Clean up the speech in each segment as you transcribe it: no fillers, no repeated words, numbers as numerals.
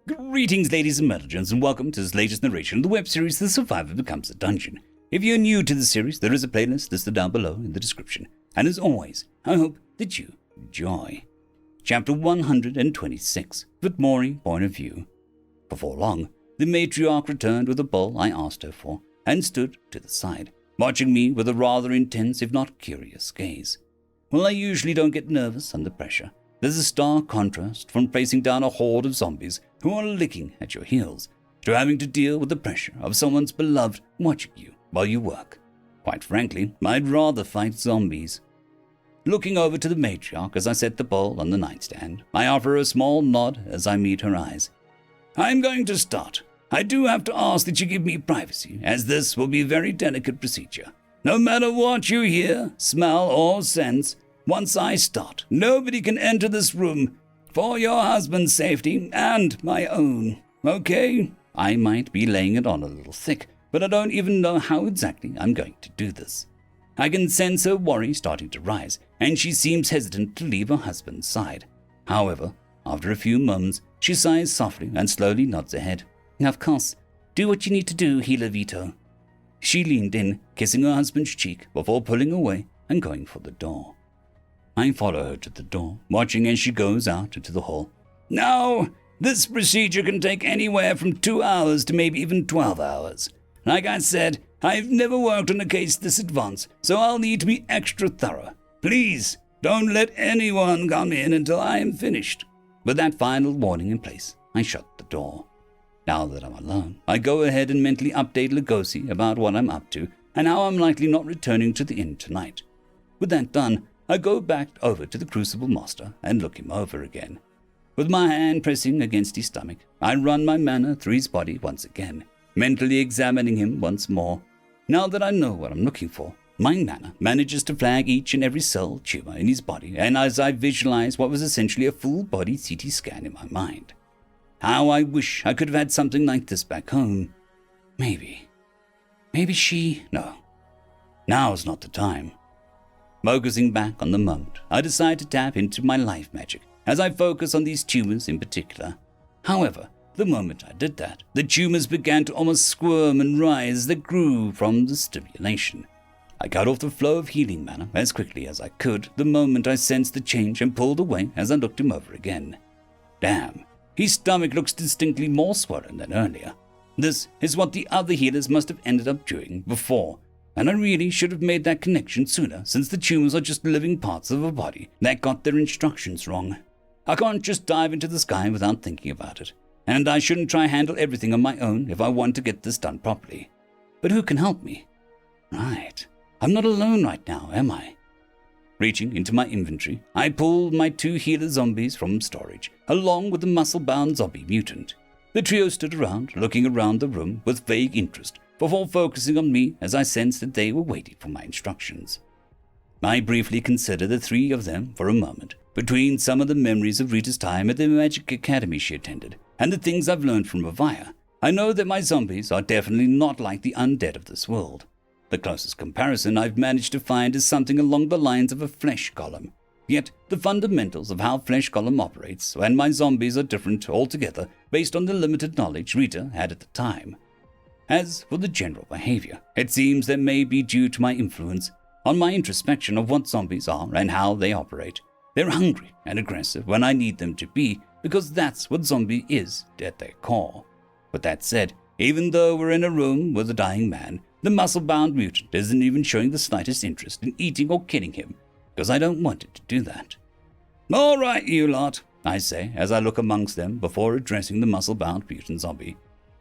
Greetings, ladies and gentlemen, and welcome to this latest narration of the web series The Survivor Becomes a Dungeon. If you're new to the series, there is a playlist listed down below in the description. And as always, I hope that you enjoy. Chapter 126, Vitmori Point of View. Before long, the matriarch returned with a bowl I asked her for, and stood to the side, watching me with a rather intense, if not curious, gaze. While I usually don't get nervous under pressure, there's a stark contrast from facing down a horde of zombies who are licking at your heels, to having to deal with the pressure of someone's beloved watching you while you work. Quite frankly, I'd rather fight zombies. Looking over to the matriarch as I set the bowl on the nightstand, I offer her a small nod as I meet her eyes. I'm going to start. I do have to ask that you give me privacy, as this will be a very delicate procedure. No matter what you hear, smell, or sense, once I start, nobody can enter this room, for your husband's safety and my own, okay? I might be laying it on a little thick, but I don't even know how exactly I'm going to do this. I can sense her worry starting to rise, and she seems hesitant to leave her husband's side. However, after a few moments, she sighs softly and slowly nods her head. Of course, do what you need to do, Healer Vito. She leaned in, kissing her husband's cheek before pulling away and going for the door. I follow her to the door, watching as she goes out into the hall. Now, this procedure can take anywhere from 2 hours to maybe even 12 hours. Like I said, I've never worked on a case this advanced, so I'll need to be extra thorough. Please, don't let anyone come in until I am finished. With that final warning in place, I shut the door. Now that I'm alone, I go ahead and mentally update Lugosi about what I'm up to and how I'm likely not returning to the inn tonight. With that done, I go back over to the Crucible Master and look him over again. With my hand pressing against his stomach, I run my mana through his body once again, mentally examining him once more. Now that I know what I'm looking for, my mana manages to flag each and every cell tumor in his body, and as I visualize what was essentially a full-body CT scan in my mind. How I wish I could have had something like this back home. Maybe no. Now's not the time. Focusing back on the moment, I decide to tap into my life magic as I focus on these tumors in particular. However, the moment I did that, the tumors began to almost squirm and rise as they grew from the stimulation. I cut off the flow of healing mana as quickly as I could the moment I sensed the change and pulled away as I looked him over again. Damn, his stomach looks distinctly more swollen than earlier. This is what the other healers must have ended up doing before, and I really should have made that connection sooner, since the tumors are just living parts of a body that got their instructions wrong. I can't just dive into the sky without thinking about it, and I shouldn't try handle everything on my own if I want to get this done properly. But who can help me? Right, I'm not alone right now, am I? Reaching into my inventory, I pulled my 2 healer zombies from storage, along with the muscle-bound zombie mutant. The trio stood around, looking around the room with vague interest, before focusing on me as I sensed that they were waiting for my instructions. I briefly considered the 3 of them for a moment, between some of the memories of Rita's time at the Magic Academy she attended, and the things I've learned from Ravaya. I know that my zombies are definitely not like the undead of this world. The closest comparison I've managed to find is something along the lines of a flesh golem. Yet, the fundamentals of how flesh golem operates and my zombies are different altogether based on the limited knowledge Rita had at the time. As for the general behavior, it seems that may be due to my influence on my introspection of what zombies are and how they operate. They're hungry and aggressive when I need them to be, because that's what zombie is at their core. But that said, even though we're in a room with a dying man, the muscle-bound mutant isn't even showing the slightest interest in eating or killing him, because I don't want it to do that. All right, you lot, I say as I look amongst them before addressing the muscle-bound mutant zombie.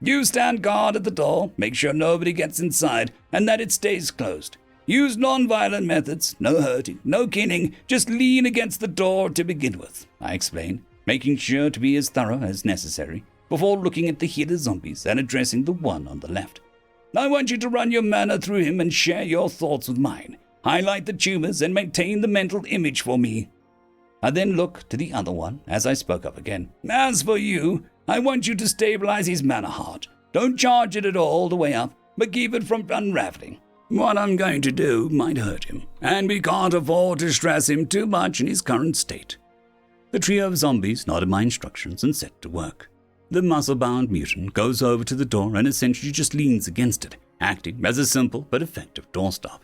You stand guard at the door, make sure nobody gets inside, and that it stays closed. Use non-violent methods, no hurting, no killing, just lean against the door to begin with, I explain, making sure to be as thorough as necessary, before looking at the healer zombies and addressing the one on the left. I want you to run your mana through him and share your thoughts with mine. Highlight the tumors and maintain the mental image for me. I then look to the other one as I spoke up again. As for you, I want you to stabilize his mana heart. Don't charge it at all the way up, but keep it from unraveling. What I'm going to do might hurt him, and we can't afford to stress him too much in his current state. The trio of zombies nodded my instructions and set to work. the muscle-bound mutant goes over to the door and essentially just leans against it, acting as a simple but effective doorstop.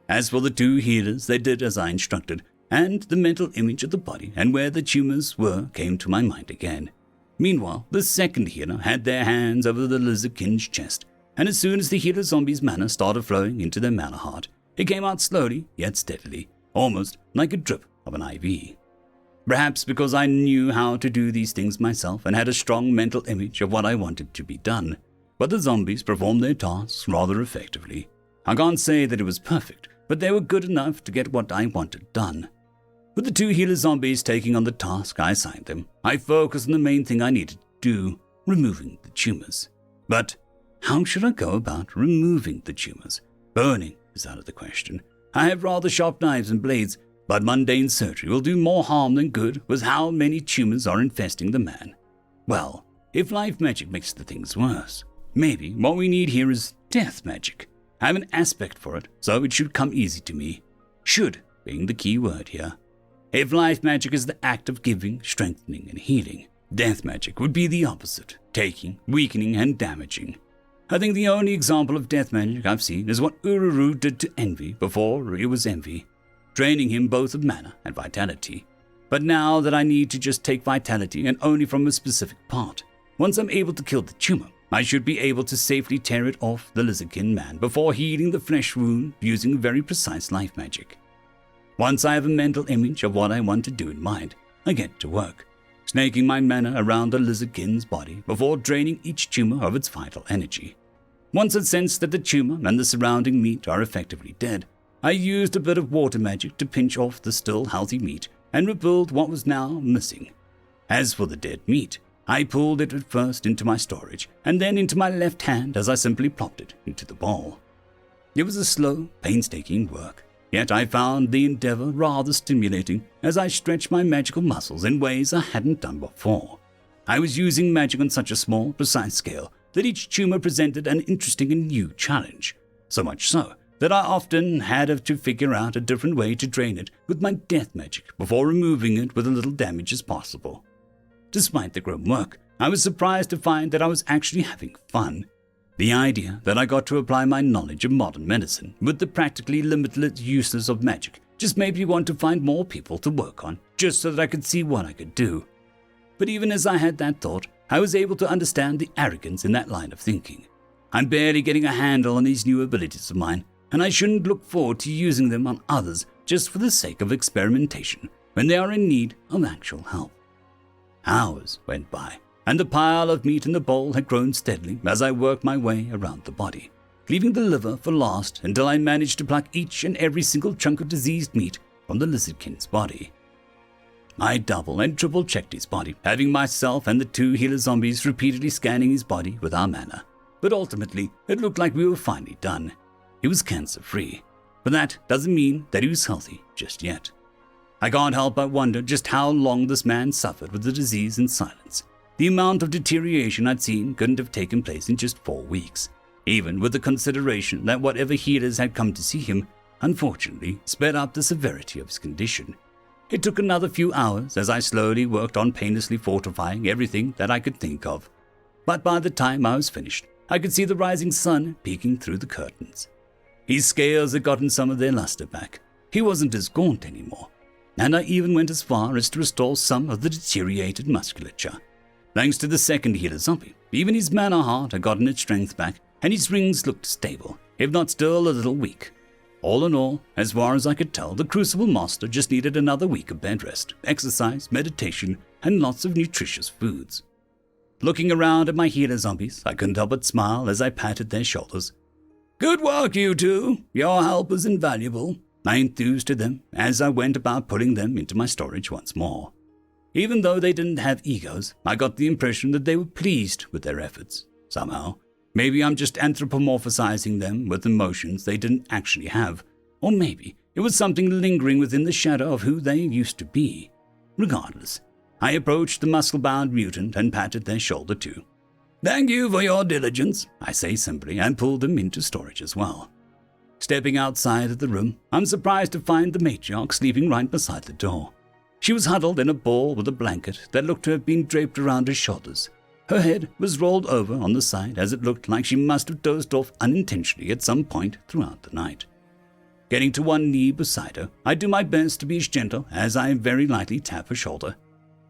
As for the two healers, they did as I instructed, and the mental image of the body and where the tumors were came to my mind again. Meanwhile, the second healer had their hands over the lizardkin's chest, and as soon as the healer zombie's mana started flowing into their mana heart, it came out slowly yet steadily, almost like a drip of an IV. Perhaps because I knew how to do these things myself and had a strong mental image of what I wanted to be done, but the zombies performed their tasks rather effectively. I can't say that it was perfect, but they were good enough to get what I wanted done. With the two healer zombies taking on the task I assigned them, I focused on the main thing I needed to do, removing the tumors. But how should I go about removing the tumors? Burning is out of the question. I have rather sharp knives and blades, but mundane surgery will do more harm than good with how many tumors are infesting the man. Well, if life magic makes the things worse, maybe what we need here is death magic. I have an aspect for it, so it should come easy to me. Should being the key word here. If life magic is the act of giving, strengthening, and healing, death magic would be the opposite, taking, weakening, and damaging. I think the only example of death magic I've seen is what Ururu did to Envy before it was Envy, draining him both of mana and vitality. But now that I need to just take vitality and only from a specific part, once I'm able to kill the tumor, I should be able to safely tear it off the lizardkin man before healing the flesh wound using very precise life magic. Once I have a mental image of what I want to do in mind, I get to work, snaking my mana around the lizardkin's body before draining each tumor of its vital energy. Once I sense that the tumor and the surrounding meat are effectively dead, I used a bit of water magic to pinch off the still healthy meat and rebuild what was now missing. As for the dead meat, I pulled it at first into my storage and then into my left hand as I simply plopped it into the bowl. It was a slow, painstaking work. Yet I found the endeavor rather stimulating as I stretched my magical muscles in ways I hadn't done before. I was using magic on such a small, precise scale that each tumor presented an interesting and new challenge, so much so that I often had to figure out a different way to drain it with my death magic before removing it with as little damage as possible. Despite the grim work, I was surprised to find that I was actually having fun. The idea that I got to apply my knowledge of modern medicine with the practically limitless uses of magic just made me want to find more people to work on, just so that I could see what I could do. But even as I had that thought, I was able to understand the arrogance in that line of thinking. I'm barely getting a handle on these new abilities of mine, and I shouldn't look forward to using them on others just for the sake of experimentation when they are in need of actual help. Hours went by, and the pile of meat in the bowl had grown steadily as I worked my way around the body, leaving the liver for last until I managed to pluck each and every single chunk of diseased meat from the lizardkin's body. I double and triple checked his body, having myself and the two healer zombies repeatedly scanning his body with our mana, but ultimately it looked like we were finally done. He was cancer-free, but that doesn't mean that he was healthy just yet. I can't help but wonder just how long this man suffered with the disease in silence. The amount of deterioration I'd seen couldn't have taken place in just 4 weeks, even with the consideration that whatever healers had come to see him, unfortunately, sped up the severity of his condition. It took another few hours as I slowly worked on painlessly fortifying everything that I could think of. But by the time I was finished, I could see the rising sun peeking through the curtains. His scales had gotten some of their luster back. He wasn't as gaunt anymore, and I even went as far as to restore some of the deteriorated musculature. Thanks to the second healer zombie, even his mana heart had gotten its strength back, and his rings looked stable, if not still a little weak. All in all, as far as I could tell, the Crucible Master just needed another week of bed rest, exercise, meditation, and lots of nutritious foods. Looking around at my healer zombies, I couldn't help but smile as I patted their shoulders. "Good work, you two. Your help was invaluable," I enthused to them as I went about putting them into my storage once more. Even though they didn't have egos, I got the impression that they were pleased with their efforts, somehow. Maybe I'm just anthropomorphizing them with emotions they didn't actually have, or maybe it was something lingering within the shadow of who they used to be. Regardless, I approached the muscle-bound mutant and patted their shoulder too. "Thank you for your diligence," I say simply, and pulled them into storage as well. Stepping outside of the room, I'm surprised to find the matriarch sleeping right beside the door. She was huddled in a ball with a blanket that looked to have been draped around her shoulders. Her head was rolled over on the side as it looked like she must have dozed off unintentionally at some point throughout the night. Getting to one knee beside her, I do my best to be as gentle as I very lightly tap her shoulder.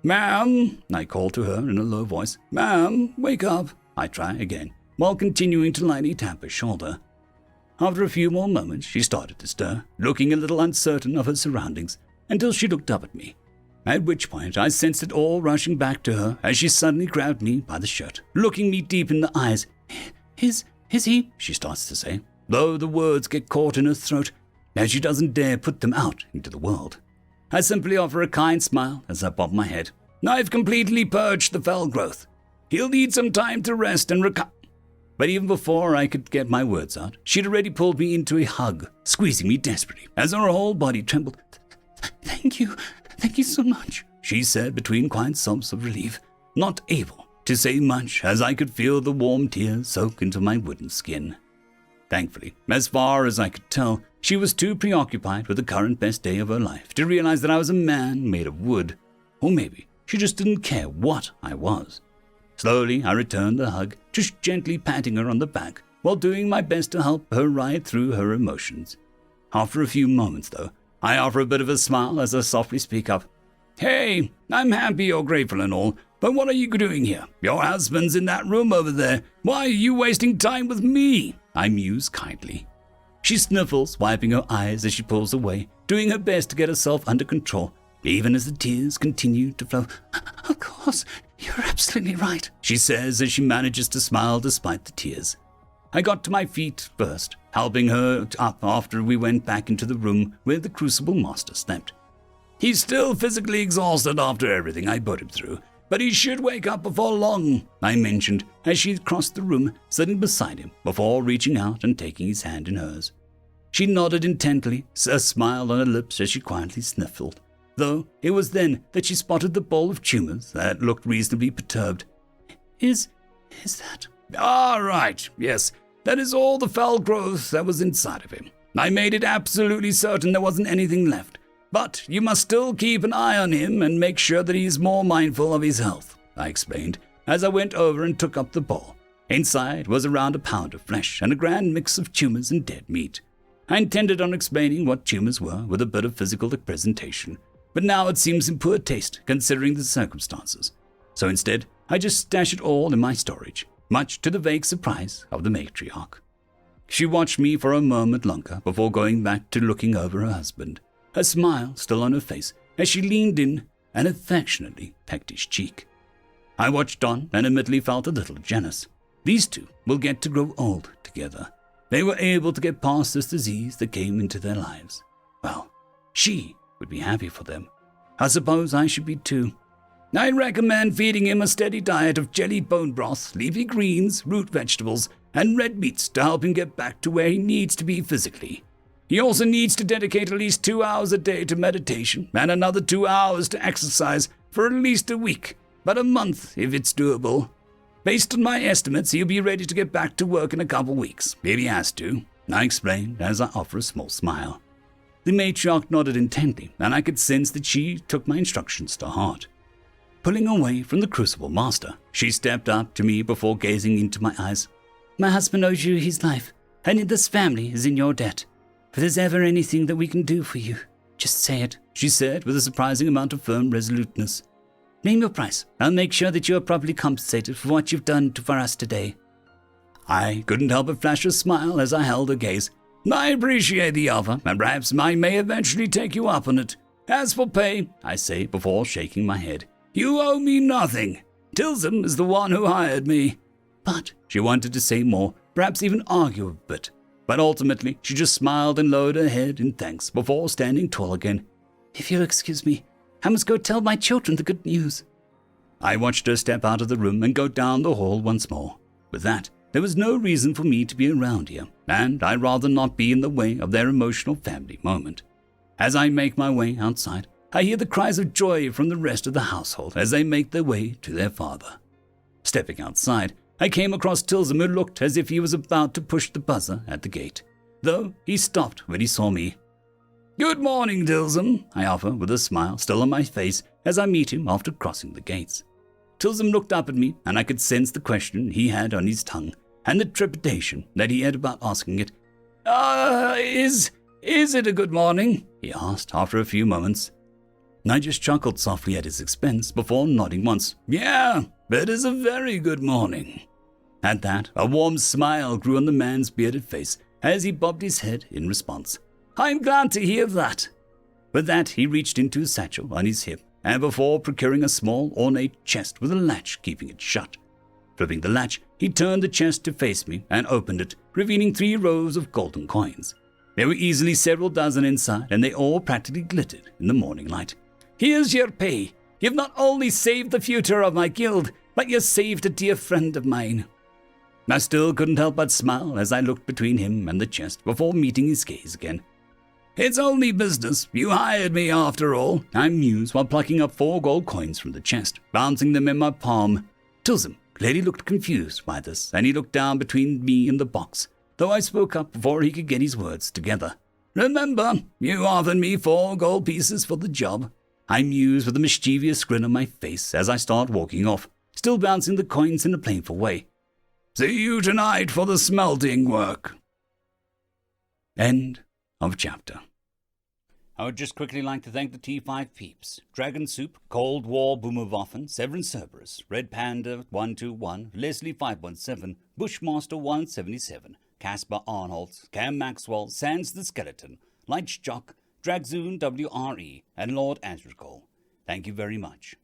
"Ma'am," I call to her in a low voice. "Ma'am, wake up." I try again, while continuing to lightly tap her shoulder. After a few more moments, she started to stir, looking a little uncertain of her surroundings, until she looked up at me, at which point I sensed it all rushing back to her as she suddenly grabbed me by the shirt, looking me deep in the eyes. Is he?" she starts to say, though the words get caught in her throat, as she doesn't dare put them out into the world. I simply offer a kind smile as I bob my head. "I've completely purged the fell growth. He'll need some time to rest and recover." But even before I could get my words out, she'd already pulled me into a hug, squeezing me desperately as her whole body trembled. Thank you so much," she said between quiet sobs of relief, not able to say much as I could feel the warm tears soak into my wooden skin. Thankfully, as far as I could tell, she was too preoccupied with the current best day of her life to realize that I was a man made of wood. Or maybe she just didn't care what I was. Slowly, I returned the hug, just gently patting her on the back, while doing my best to help her ride through her emotions. After a few moments, though, I offer a bit of a smile as I softly speak up. "Hey, I'm happy you're grateful and all, but what are you doing here? Your husband's in that room over there. Why are you wasting time with me?" I muse kindly. She sniffles, wiping her eyes as she pulls away, doing her best to get herself under control, even as the tears continue to flow. "Of course, you're absolutely right," she says as she manages to smile despite the tears. I got to my feet first, helping her up after we went back into the room where the Crucible Master slept. "He's still physically exhausted after everything I put him through, but he should wake up before long," I mentioned as she crossed the room, sitting beside him before reaching out and taking his hand in hers. She nodded intently, a smile on her lips as she quietly sniffled, though it was then that she spotted the bowl of tumors that looked reasonably perturbed. Is that... "Ah, right, yes, that is all the foul growth that was inside of him. I made it absolutely certain there wasn't anything left. But you must still keep an eye on him and make sure that he is more mindful of his health," I explained, as I went over and took up the bowl. Inside was around a pound of flesh and a grand mix of tumors and dead meat. I intended on explaining what tumors were with a bit of physical presentation, but now it seems in poor taste considering the circumstances. So instead, I just stashed it all in my storage, much to the vague surprise of the matriarch. She watched me for a moment longer before going back to looking over her husband, her smile still on her face as she leaned in and affectionately pecked his cheek. I watched on and admittedly felt a little jealous. These two will get to grow old together. They were able to get past this disease that came into their lives. Well, she would be happy for them. I suppose I should be too. I recommend feeding him a steady diet of jelly bone broth, leafy greens, root vegetables, and red meats to help him get back to where he needs to be physically. He also needs to dedicate at least 2 hours a day to meditation and another 2 hours to exercise for at least a week, but a month if it's doable. Based on my estimates, he'll be ready to get back to work in a couple weeks, if he has to," I explained as I offer a small smile. The matriarch nodded intently, and I could sense that she took my instructions to heart. Pulling away from the Crucible Master, she stepped up to me before gazing into my eyes. "My husband owes you his life, and this family is in your debt. If there's ever anything that we can do for you, just say it," she said with a surprising amount of firm resoluteness. "Name your price. I'll make sure that you are properly compensated for what you've done for us today." I couldn't help but flash a smile as I held her gaze. "I appreciate the offer, and perhaps I may eventually take you up on it. As for pay," I say before shaking my head, "you owe me nothing. Tilsum is the one who hired me." But she wanted to say more, perhaps even argue a bit. But ultimately, she just smiled and lowered her head in thanks before standing tall again. "If you'll excuse me, I must go tell my children the good news." I watched her step out of the room and go down the hall once more. With that, there was no reason for me to be around here, and I'd rather not be in the way of their emotional family moment. As I make my way outside, I hear the cries of joy from the rest of the household as they make their way to their father. Stepping outside, I came across Tilsum, who looked as if he was about to push the buzzer at the gate, though he stopped when he saw me. "Good morning, Tilsum," I offer with a smile still on my face as I meet him after crossing the gates. Tilsum looked up at me, and I could sense the question he had on his tongue, and the trepidation that he had about asking it. Is it a good morning?" he asked after a few moments. I just chuckled softly at his expense before nodding once. "Yeah, it is a very good morning." At that, a warm smile grew on the man's bearded face as he bobbed his head in response. "I'm glad to hear that." With that, he reached into his satchel on his hip, and before procuring a small, ornate chest with a latch keeping it shut. Flipping the latch, he turned the chest to face me and opened it, revealing 3 rows of golden coins. There were easily several dozen inside, and they all practically glittered in the morning light. "Here's your pay. You've not only saved the future of my guild, but you saved a dear friend of mine." I still couldn't help but smile as I looked between him and the chest before meeting his gaze again. "It's only business. You hired me after all," I mused while plucking up 4 gold coins from the chest, bouncing them in my palm. Tilsum clearly looked confused by this, and he looked down between me and the box, though I spoke up before he could get his words together. "Remember, you offered me 4 gold pieces for the job," I mused with a mischievous grin on my face as I started walking off, still bouncing the coins in a playful way. "See you tonight for the smelting work." End of chapter. I would just quickly like to thank the T5 peeps: DragonSoup, Cold War Boomerwaffen, Sevaren Serberous, Red Panda 121, Leslie 517, Bushmaster 177, Casper Arnholtz, Cam Maxwell, Sans the Skeleton, Lightjock, Dragzoon W.R.E, and Lord Azrekahl. Thank you very much.